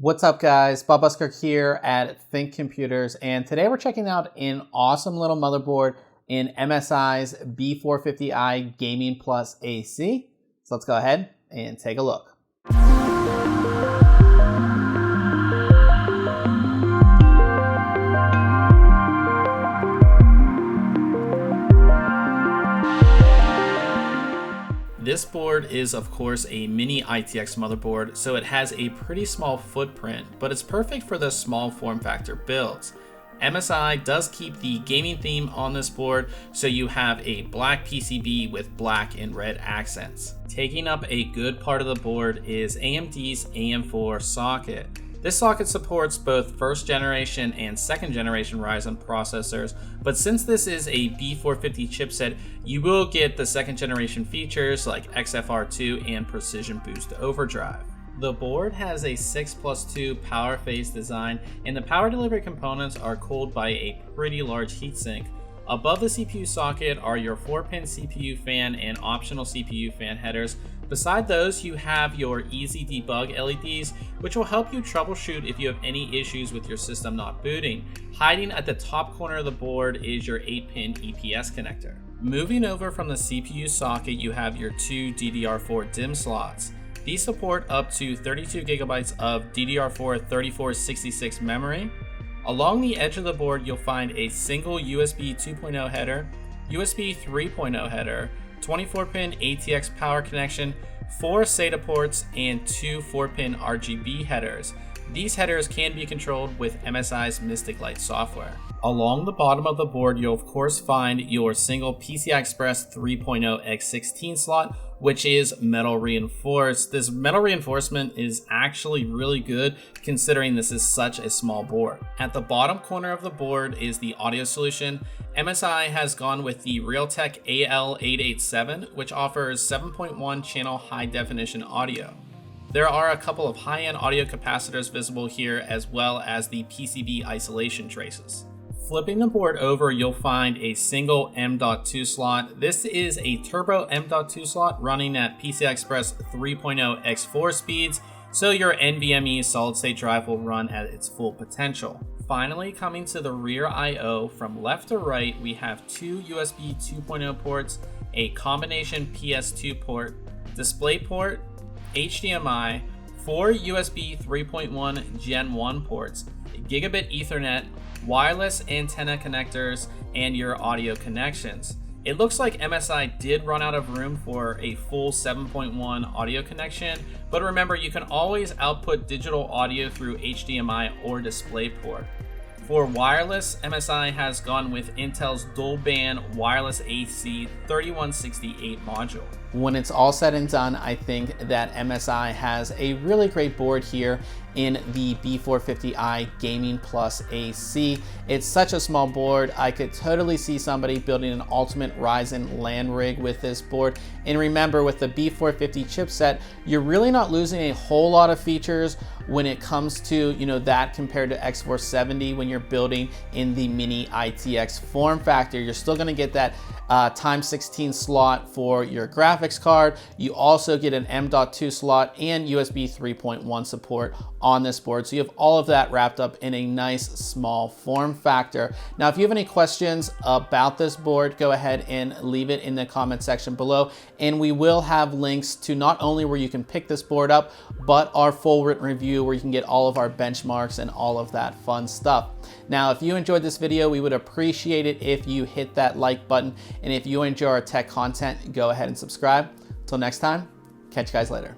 What's up guys, Bob Buskirk here at ThinkComputers, and today we're checking out an awesome little motherboard in MSI's B450i Gaming Plus AC. So let's go ahead and take a look. This board is of course a mini ITX motherboard, so it has a pretty small footprint, but it's perfect for the small form factor builds. MSI does keep the gaming theme on this board, so you have a black PCB with black and red accents. Taking up a good part of the board is AMD's AM4 socket. This socket supports both first generation and second generation Ryzen processors, but since this is a B450 chipset, you will get the second generation features like XFR2 and Precision Boost Overdrive. The board has a 6+2 power phase design, and the power delivery components are cooled by a pretty large heatsink. Above the CPU socket are your 4-pin CPU fan and optional CPU fan headers. Beside those, you have your easy debug LEDs, which will help you troubleshoot if you have any issues with your system not booting. Hiding at the top corner of the board is your 8-pin EPS connector. Moving over from the CPU socket, you have your two DDR4 DIMM slots. These support up to 32 GB of DDR4 3466 memory. Along the edge of the board, you'll find a single USB 2.0 header, USB 3.0 header, 24-pin ATX power connection, 4 SATA ports, and 2 4-pin RGB headers. These headers can be controlled with MSI's Mystic Light software. Along the bottom of the board, you'll of course find your single PCI Express 3.0 x16 slot, which is metal reinforced. This metal reinforcement is actually really good considering this is such a small board. At the bottom corner of the board is the audio solution. MSI has gone with the Realtek AL887, which offers 7.1 channel high definition audio. There are a couple of high-end audio capacitors visible here, as well as the PCB isolation traces. Flipping the board over, you'll find a single M.2 slot. This is a turbo M.2 slot running at PCI Express 3.0 x4 speeds, so your NVMe solid-state drive will run at its full potential. Finally, coming to the rear I/O, from left to right, we have two USB 2.0 ports, a combination PS2 port, DisplayPort, HDMI, 4 USB 3.1 Gen 1 ports, Gigabit Ethernet, wireless antenna connectors, and your audio connections. It looks like MSI did run out of room for a full 7.1 audio connection, but remember, you can always output digital audio through HDMI or DisplayPort. For wireless, MSI has gone with Intel's dual-band wireless AC 3168 module. When it's all said and done, I think that MSI has a really great board here in the B450i Gaming Plus AC. It's such a small board. I could totally see somebody building an ultimate Ryzen LAN rig with this board. And remember, with the B450 chipset, you're really not losing a whole lot of features when it comes to, that compared to X470 when you're building in the mini ITX form factor. You're still gonna get that x16 slot for your graphics card. You also get an M.2 slot and USB 3.1 support on this board. So you have all of that wrapped up in a nice small form factor. Now, if you have any questions about this board, go ahead and leave it in the comment section below. And we will have links to not only where you can pick this board up, but our full written review where you can get all of our benchmarks and all of that fun stuff. Now, if you enjoyed this video, we would appreciate it if you hit that like button. And if you enjoy our tech content, go ahead and subscribe. Till next time, catch you guys later.